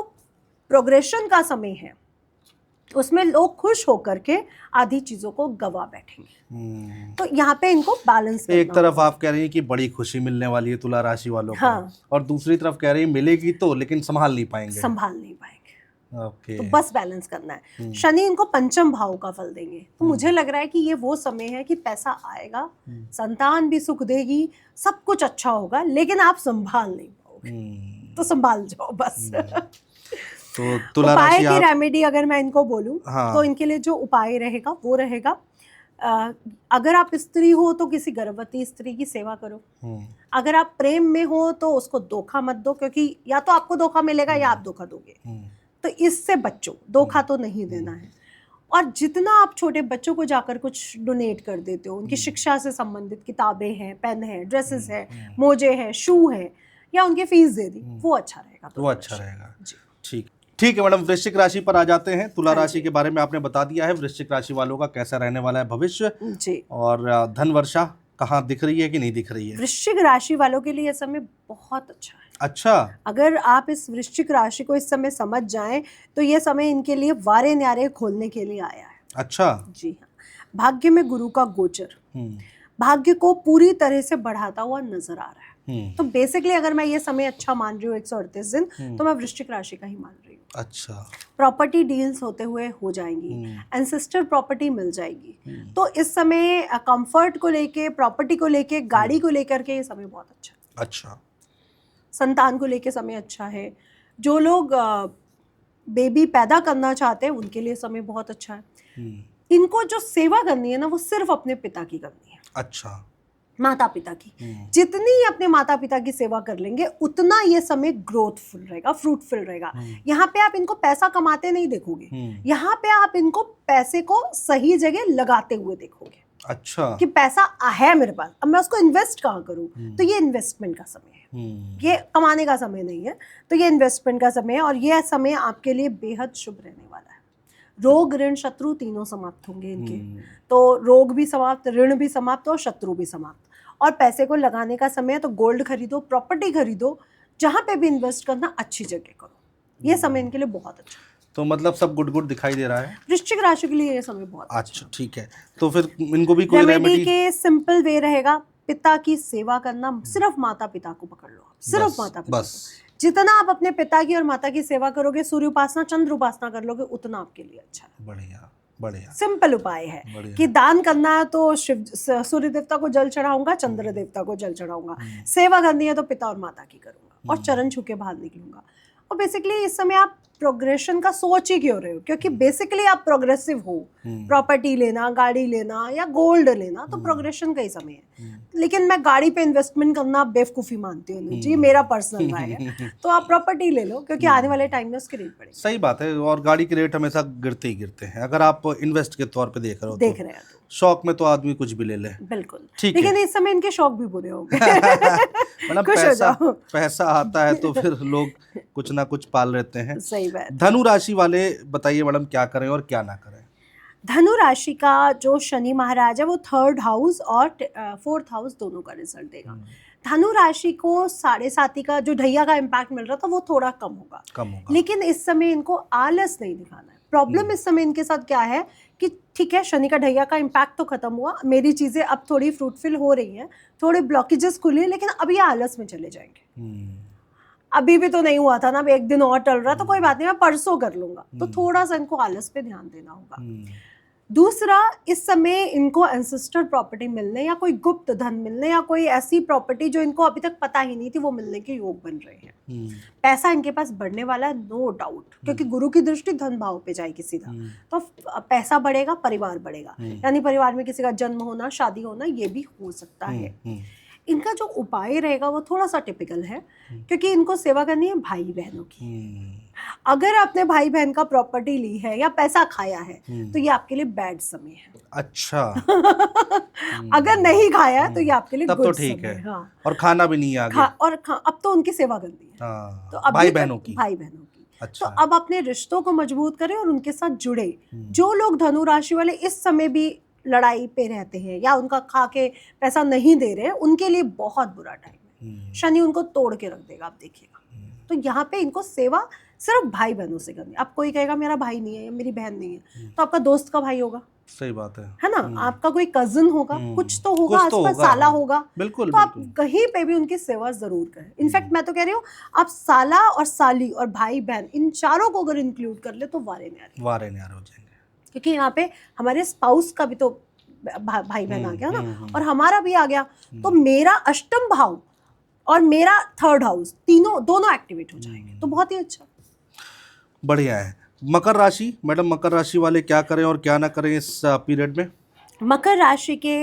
प्रोग्रेशन का समय है, उसमें लोग खुश होकर के आधी चीजों को गवा बैठेंगे। तो यहाँ पे इनको बैलेंस करना। एक तरफ आप कह रही हैं कि बड़ी खुशी मिलने वाली है तुला राशि वालों को, और दूसरी तरफ कह रही है मिलेगी तो, लेकिन संभाल नहीं पाएंगे। ओके। तो बस बैलेंस करना है। शनि इनको पंचम भाव का फल देंगे, तो मुझे लग रहा है कि ये वो समय है कि पैसा आएगा, संतान भी सुख देगी, सब कुछ अच्छा होगा, लेकिन आप संभाल नहीं पाओगे। तो संभाल जाओ बस। तो तुला राशि उपाय की रेमेडी अगर मैं इनको बोलूं, तो इनके लिए जो उपाय रहेगा वो रहेगा, अगर आप स्त्री हो तो किसी गर्भवती स्त्री की सेवा करो। अगर आप प्रेम में हो तो उसको धोखा मत दो, क्योंकि या तो आपको धोखा मिलेगा या आप धोखा दोगे, तो इससे बच्चों, धोखा तो नहीं देना है। और जितना आप छोटे बच्चों को जाकर कुछ डोनेट कर देते हो, उनकी शिक्षा से संबंधित किताबें हैं, पेन है, ड्रेसेस है, मोजे हैं, शू है, या उनकी फीस दे दी, वो अच्छा रहेगा। ठीक है मैडम, वृश्चिक राशि पर आ जाते हैं। तुला राशि के बारे में आपने बता दिया है, वृश्चिक राशि वालों का कैसा रहने वाला है भविष्य जी, और धन वर्षा कहाँ दिख रही है कि नहीं दिख रही है। वृश्चिक राशि वालों के लिए समय बहुत अच्छा है। अच्छा, अगर आप इस वृश्चिक राशि को इस समय समझ जाएं, तो ये समय इनके लिए वारे न्यारे खोलने के लिए आया है। अच्छा जी हाँ, भाग्य में गुरु का गोचर भाग्य को पूरी तरह से बढ़ाता हुआ नजर आ रहा है। तो बेसिकली अगर मैं ये समय अच्छा मान रही हूँ 138 दिन, तो मैं वृश्चिक राशि का ही मान रही हूँ। अच्छा, प्रॉपर्टी डील्स होते हुए हो जाएंगी, एंसेस्टर प्रॉपर्टी मिल जाएगी। तो इस समय कंफर्ट को लेके, प्रॉपर्टी को लेके, गाड़ी को लेकर के ये समय बहुत अच्छा है। अच्छा, संतान को लेके समय अच्छा है। जो लोग बेबी पैदा करना चाहते हैं उनके लिए समय बहुत अच्छा है। इनको जो सेवा करनी है ना, वो सिर्फ अपने पिता की करनी है। अच्छा, माता पिता की। जितनी अपने माता पिता की सेवा कर लेंगे उतना ये समय ग्रोथफुल रहेगा, फ्रूटफुल रहेगा। यहाँ पे आप इनको पैसा कमाते नहीं देखोगे, यहाँ पे आप इनको पैसे को सही जगह लगाते हुए देखोगे। अच्छा, कि पैसा है मेरे पास, अब मैं उसको इन्वेस्ट कहाँ करूँ, तो ये इन्वेस्टमेंट का समय है, ये कमाने का समय नहीं है, तो ये इन्वेस्टमेंट का समय है। और ये समय आपके लिए बेहद शुभ रहने वाला है। रोग ऋण शत्रु तीनों समाप्त होंगे इनके, तो रोग भी समाप्त, ऋण भी समाप्त और शत्रु भी समाप्त। और पैसे को लगाने का समय है, तो गोल्ड खरीदो, प्रॉपर्टी खरीदो, जहाँ पे भी इन्वेस्ट करना अच्छी जगह करो। ये समय इनके लिए बहुत अच्छा। तो मतलब सब गुड गुड दिखाई दे रहा है वृश्चिक राशि के लिए ये समय बहुत अच्छा। ठीक है, तो फिर इनको भी कोई रेमेडी के सिंपल वे रहेगा, पिता की सेवा करना। सिर्फ माता पिता को पकड़ लो, सिर्फ माता पिता बस। जितना आप अपने पिता की और माता की सेवा करोगे, सूर्य उपासना, चंद्र उपासना कर लोगे, उतना आपके लिए अच्छा है। बढ़िया बढ़िया, सिंपल उपाय है कि दान करना है तो शिव सूर्य देवता को जल चढ़ाऊंगा, चंद्र देवता को जल चढ़ाऊंगा। सेवा करनी है तो पिता और माता की करूंगा और चरण छू के बाहर निकलूंगा। और बेसिकली इस समय आप प्रोग्रेशन का सोच ही क्यों रहे हो, क्योंकि बेसिकली आप प्रोग्रेसिव हो। प्रॉपर्टी लेना, गाड़ी लेना या गोल्ड लेना तो प्रोग्रेशन का ही समय है। लेकिन मैं गाड़ी पे इन्वेस्टमेंट करना बेवकूफ़ी मानती हूँ जी, मेरा पर्सनल राय है। तो आप प्रॉपर्टी ले लो, क्योंकि आने वाले टाइम में उसकी रेट बढ़ेगी। सही बात है, और गाड़ी के रेट हमेशा गिरते ही गिरते हैं अगर आप इन्वेस्ट के तौर पे देख रहे हो तो। शौक में तो आदमी कुछ भी ले ले, बिल्कुल ठीक है। लेकिन इस समय इनके शौक भी बुरे हो गए। मतलब पैसा आता है तो फिर लोग कुछ ना कुछ पाल लेते हैं। सही बात। धनु राशि वाले बताइए मैडम, क्या करें और क्या ना करें? धनु राशि का जो शनि महाराज है वो 3rd हाउस और 4th हाउस दोनों का रिजल्ट देगा। धनु राशि को 7.5 का जो ढैया का इम्पैक्ट मिल रहा था वो थोड़ा कम होगा। लेकिन इस समय इनको आलस नहीं दिखाना है। प्रॉब्लम इस समय इनके साथ क्या है कि ठीक है, शनि का ढैया का इम्पैक्ट तो खत्म हुआ, मेरी चीजें अब थोड़ी फ्रूटफुल हो रही हैं, थोड़े ब्लॉकेजेस खुले, लेकिन अब ये आलस में चले जाएंगे। अभी भी तो नहीं हुआ था ना, अब एक दिन और टल रहा तो कोई बात नहीं, मैं परसों कर लूंगा। तो थोड़ा सा इनको आलस पे ध्यान देना होगा। दूसरा, इस समय इनको एंसेस्टर प्रॉपर्टी मिलने या कोई गुप्त धन मिलने या कोई ऐसी प्रॉपर्टी जो इनको अभी तक पता ही नहीं थी वो मिलने के योग बन रहे हैं। पैसा इनके पास बढ़ने वाला है, नो डाउट, क्योंकि गुरु की दृष्टि धन भाव पे जाएगी सीधा। तो पैसा बढ़ेगा, परिवार बढ़ेगा, यानी परिवार में किसी का जन्म होना, शादी होना, ये भी हो सकता है। इनका जो उपाय रहेगा वो थोड़ा सा टिपिकल है, क्योंकि इनको सेवा करनी है भाई बहनों की। अगर आपने भाई बहन का प्रॉपर्टी ली है या पैसा खाया है तो ये आपके लिए बैड समय है। अच्छा। अगर नहीं खाया है तो ये आपके लिए तब तो ठीक है। हाँ। और खाना भी नहीं आगे। अब तो उनकी सेवा करनी है। हाँ। तो अब भाई बहनों की। अच्छा। तो अब अपने रिश्तों को मजबूत करें और उनके साथ जुड़े। जो लोग धनु राशि वाले इस समय भी लड़ाई पे रहते हैं या उनका खा के पैसा नहीं दे रहे हैं, उनके लिए बहुत बुरा टाइम है। शनि उनको तोड़ के रख देगा, आप देखिएगा। तो यहाँ पे इनको सेवा सिर्फ भाई बहनों से करनी। अब कोई कहेगा मेरा भाई नहीं है या मेरी बहन नहीं है, तो आपका दोस्त का भाई होगा। सही बात है ना? आपका कोई कजिन होगा, कुछ तो होगा, आसपास साला होगा। बिल्कुल। तो आप कहीं पे भी उनकी सेवा जरूर करें। इनफैक्ट मैं तो कह रही हूँ, आप साला और साली और भाई बहन इन चारों को अगर इंक्लूड कर ले तो वारे न्यारे हो जाएंगे। क्योंकि यहाँ पे हमारे स्पाउस का भी तो भाई बहन आ गया ना, और हमारा भी आ गया, तो मेरा अष्टम भाव और मेरा 3rd हाउस दोनों एक्टिवेट हो जाएंगे, तो बहुत ही अच्छा, बढ़िया है। मकर राशि मैडम, मकर राशि वाले क्या करें और क्या ना करें इस पीरियड में? मकर राशि के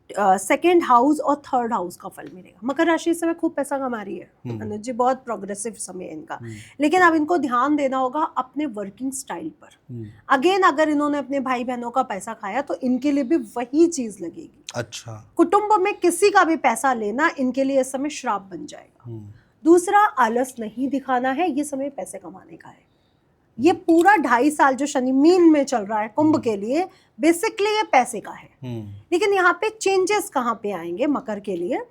2nd हाउस और 3rd हाउस का फल मिलेगा। मकर राशि इस समय खूब पैसा कमा रही है अनुज जी, बहुत प्रोग्रेसिव समय है इनका। लेकिन अब इनको ध्यान देना होगा अपने वर्किंग स्टाइल पर। अगेन, अगर इन्होंने अपने भाई बहनों का पैसा खाया तो इनके लिए भी वही चीज लगेगी। अच्छा। कुटुंब में किसी का भी पैसा लेना इनके लिए इस समय श्राप बन जाएगा। दूसरा, आलस नहीं दिखाना है, ये समय पैसे कमाने का है। ये पूरा 2.5 साल जो शनि मीन में चल रहा है कुंभ के लिए, बेसिकली ये पैसे का है। लेकिन यहाँ पे चेंजेस कहाँ पे आएंगे मकर के लिए,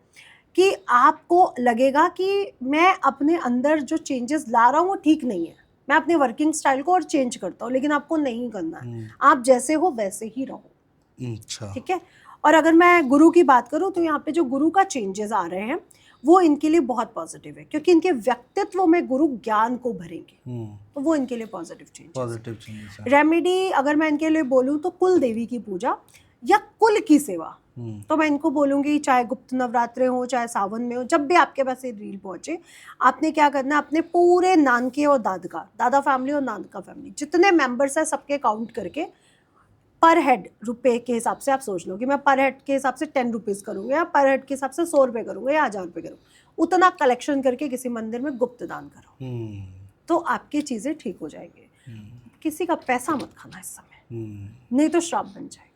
कि आपको लगेगा कि मैं अपने अंदर जो चेंजेस ला रहा हूँ वो ठीक नहीं है, मैं अपने वर्किंग स्टाइल को और चेंज करता हूँ, लेकिन आपको नहीं करना है। आप जैसे हो वैसे ही रहो। अच्छा। ठीक है। और अगर मैं गुरु की बात करूँ तो यहाँ पे जो गुरु का चेंजेस आ रहे हैं वो इनके लिए बहुत पॉजिटिव है, क्योंकि इनके व्यक्तित्व में गुरु ज्ञान को भरेंगे, तो वो इनके लिए पॉजिटिव चेंजेस है। रेमेडी अगर मैं इनके लिए बोलूँ तो कुल देवी की पूजा या कुल की सेवा, तो मैं इनको बोलूँगी, चाहे गुप्त नवरात्रे हो, चाहे सावन में हो, जब भी आपके पास ये रील पहुँचे, आपने क्या करना है, अपने पूरे नानके और दादा फैमिली और नानका फैमिली जितने मेंबर्स हैं सबके काउंट करके पर हेड रुपए के हिसाब से आप सोच लो कि मैं पर हेड के हिसाब से 10 रुपीज करूंगा या पर हेड के हिसाब से 100 रुपए करूंगा या 1000 रुपए करूंगा, उतना कलेक्शन करके किसी मंदिर में गुप्त दान करो, तो आपकी चीजें ठीक हो जाएंगी। किसी का पैसा मत खाना इस समय, नहीं तो श्राप बन जाएगा।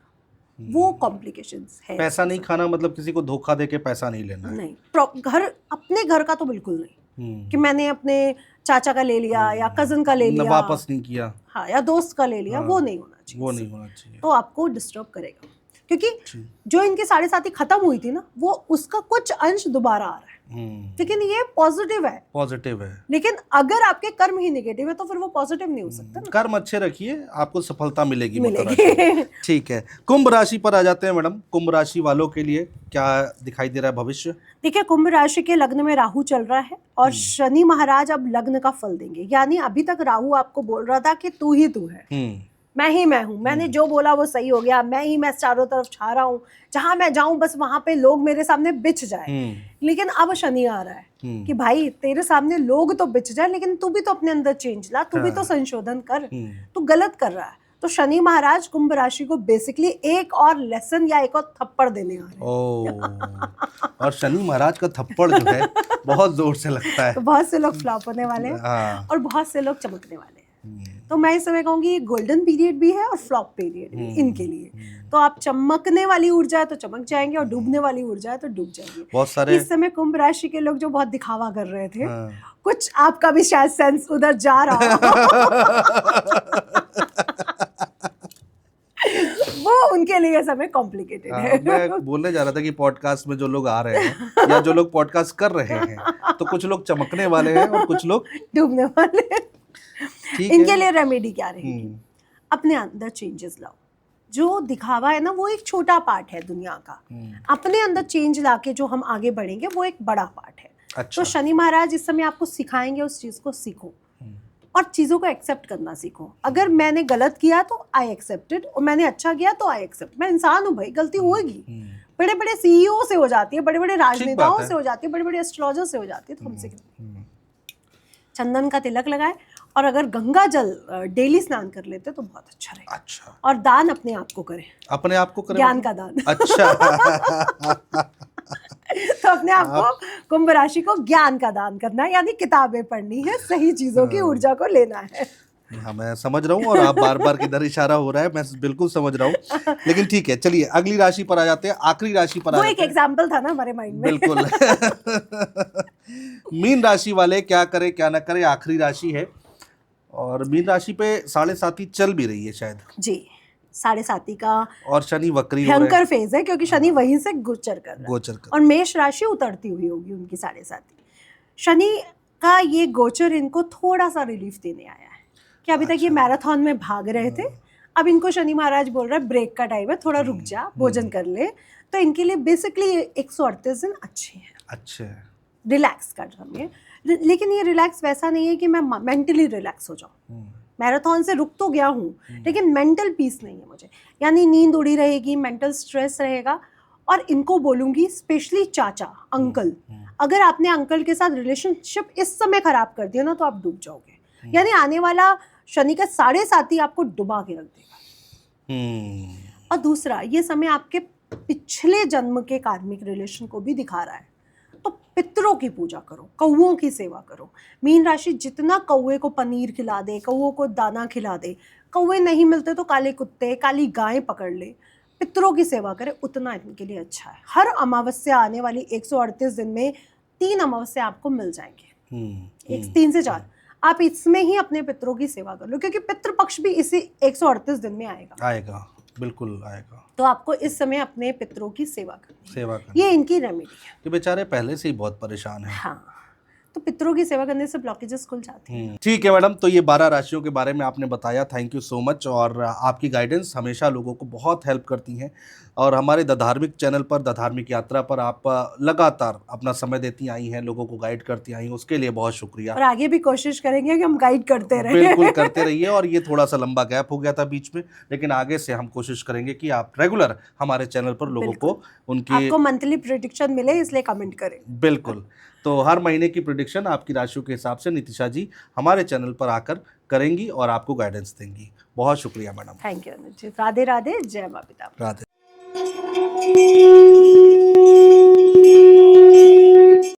वो कॉम्प्लिकेशंस है। पैसा नहीं खाना मतलब किसी को धोखा दे के पैसा नहीं लेना है। नहीं, घर, अपने घर का तो बिल्कुल नहीं कि मैंने अपने चाचा का ले लिया या कजन का ले लिया, वापस नहीं किया, हाँ, या दोस्त का ले लिया, वो नहीं होना चाहिए। वो नहीं होना चाहिए, तो आपको डिस्टर्ब करेगा, क्योंकि जो इनकी 7.5 खत्म हुई थी ना, वो उसका कुछ अंश दोबारा आ रहा है। लेकिन ये पॉजिटिव है, पॉजिटिव है। लेकिन अगर आपके कर्म ही नेगेटिव है तो फिर वो पॉजिटिव नहीं हो सकता ना। कर्म अच्छे रखिए, आपको सफलता मिलेगी। मिलेगी। ठीक है, कुंभ राशि पर आ जाते हैं मैडम। कुंभ राशि वालों के लिए क्या दिखाई दे रहा है भविष्य? देखिए, कुंभ राशि के लग्न में राहु चल रहा है और शनि महाराज अब लग्न का फल देंगे। यानी अभी तक राहु आपको बोल रहा था कि तू ही तू है, मैं ही मैं हूँ, मैंने जो बोला वो सही हो गया, मैं चारों तरफ छा रहा हूँ, जहां मैं जाऊं बस वहां पे लोग मेरे सामने बिछ जाए। लेकिन अब शनि आ रहा है कि भाई तेरे सामने लोग तो बिछ जाए, लेकिन तू भी तो अपने अंदर चेंज ला, तू भी तो संशोधन कर, तू गलत कर रहा है। तो शनि महाराज कुंभ राशि को बेसिकली एक और लेसन या एक और थप्पड़ देने आ रहे हैं। और शनि महाराज का थप्पड़ जो है बहुत जोर से लगता है। तो बहुत से लोग फ्लॉप होने वाले हैं और बहुत से लोग चमकने वाले हैं। तो मैं इस समय कहूंगी ये गोल्डन पीरियड भी है और फ्लॉप पीरियड भी इनके लिए। तो आप चमकने वाली ऊर्जा है तो चमक जाएंगे और डूबने वाली ऊर्जा है तो डूब जाएंगे। बहुत सारे इस समय कुंभ राशि के लोग जो बहुत दिखावा कर रहे थे, कुछ आपका भी शायद सेंस उधर जा रहा हो। वो उनके लिए समय कॉम्प्लिकेटेड है। मैं बोलने जा रहा था कि पॉडकास्ट में जो लोग आ रहे हैं या जो लोग पॉडकास्ट कर रहे हैं, तो कुछ लोग चमकने वाले हैं और कुछ लोग डूबने वाले हैं। इनके लिए रेमेडी क्या रहेगी? अपने अंदर चेंजेस लाओ। जो दिखावा है ना, वो एक छोटा पार्ट है दुनिया का। अपने अंदर चेंज लाके जो हम आगे बढ़ेंगे वो एक बड़ा पार्ट है। अच्छा। तो शनि महाराज इस समय आपको सिखाएंगे, उस चीज को सीखो और चीजों को एक्सेप्ट करना सीखो। अगर मैंने गलत किया तो आई एक्सेप्टेड, और मैंने अच्छा किया तो आई एक्सेप्ट। मैं इंसान हूँ भाई, गलती होगी। बड़े बड़े सीईओ से हो जाती है, बड़े बड़े राजनेताओं से हो जाती है, बड़े बड़े एस्ट्रोलॉजर से हो जाती है, तो हमसे चंदन का तिलक लगाए और अगर गंगा जल डेली स्नान कर लेते तो बहुत अच्छा रहेगा। अच्छा। और दान अपने आप को करें। अपने आप को करें? ज्ञान का दान। अच्छा। तो अपने आप को, कुंभ राशि को ज्ञान का दान करना है, यानी किताबें पढ़नी है, सही चीजों की ऊर्जा को लेना है। हाँ, मैं समझ रहा हूँ और आप बार बार किधर इशारा हो रहा है मैं बिल्कुल समझ रहा हूँ। लेकिन ठीक है, चलिए अगली राशि पर आ जाते हैं, आखिरी राशि पर। वो एक एग्जाम्पल था ना हमारे माइंड में। बिल्कुल। मीन राशि वाले क्या करें क्या ना करें, आखिरी राशि है और मीन राशि पे 7.5 चल भी रही है शायद जी। 7.5 का और शनि वक्री भयंकर फेज है, क्योंकि शनि वहीं से गोचर कर रहा है कर। और मेष राशि उतरती हुई होगी उनकी 7.5। शनि का ये गोचर इनको थोड़ा सा रिलीफ देने आया है कि अभी तक ये मैराथन में भाग रहे थे, अब इनको शनि महाराज बोल रहा है ब्रेक का टाइम है, थोड़ा रुक जा, भोजन कर ले। तो इनके लिए बेसिकली 138 दिन अच्छे हैं, अच्छे रिलैक्स कर रहे। लेकिन ये रिलैक्स वैसा नहीं है कि मैं मेंटली रिलैक्स हो जाऊँ। मैराथन से रुक तो गया हूँ लेकिन मेंटल पीस नहीं है मुझे, यानी नींद उड़ी रहेगी, मेंटल स्ट्रेस रहेगा। और इनको बोलूँगी स्पेशली चाचा, अंकल, अगर आपने अंकल के साथ रिलेशनशिप इस समय खराब कर दिया ना तो आप डूब जाओगे। यानी आने वाला शनि का 7.5 आपको डुबा के रख देगा। और दूसरा, ये समय आपके पिछले जन्म के कार्मिक रिलेशन को भी दिखा रहा है। तो पितरों की पूजा करो, कौओं की सेवा करो। मीन राशि जितना कौए को पनीर खिला दे, कौओं को दाना खिला दे, कौए नहीं मिलते तो काले कुत्ते, काली गाय पकड़ ले, पितरों की सेवा करे, उतना इनके लिए अच्छा है। हर अमावस्या आने वाली 138 दिन में 3 अमावस्या आपको मिल जाएंगे, 3 से 4। आप इसमें ही अपने पितरों की सेवा कर लो, क्योंकि पितृ पक्ष भी इसी 138 दिन में आएगा, बिल्कुल आएगा। तो आपको इस समय अपने पितरों की सेवा करनी, ये इनकी रेमेडी है। तो बेचारे पहले से ही बहुत परेशान हैं। हाँ, तो पितरों की सेवा करने से ब्लॉकेजेस खुल जाते हैं। ठीक है मैडम, तो ये 12 राशियों के बारे में आपने बताया, थैंक यू सो मच। और आपकी गाइडेंस हमेशा लोगों को बहुत हेल्प करती हैं और हमारे द धार्मिक चैनल पर, द धार्मिक यात्रा पर आप लगातार अपना समय देती आई हैं, लोगों को गाइड करती आई हैं, उसके लिए बहुत शुक्रिया। और आगे भी कोशिश करेंगे कि हम गाइड करते रहें। बिल्कुल करते रहिए। और ये थोड़ा सा लंबा गैप हो गया था बीच में, लेकिन आगे से हम कोशिश करेंगे कि आप रेगुलर हमारे चैनल पर लोगों को उनकी आपको मंथली प्रेडिक्शन मिले, इसलिए कमेंट करें। बिल्कुल। तो हर महीने की प्रिडिक्शन आपकी राशियों के हिसाब से नितिशा जी हमारे चैनल पर आकर करेंगी और आपको गाइडेंस देंगी। बहुत शुक्रिया मैडम। थैंक यू अनुज जी। राधे राधे, जय माँ पिता। राधे।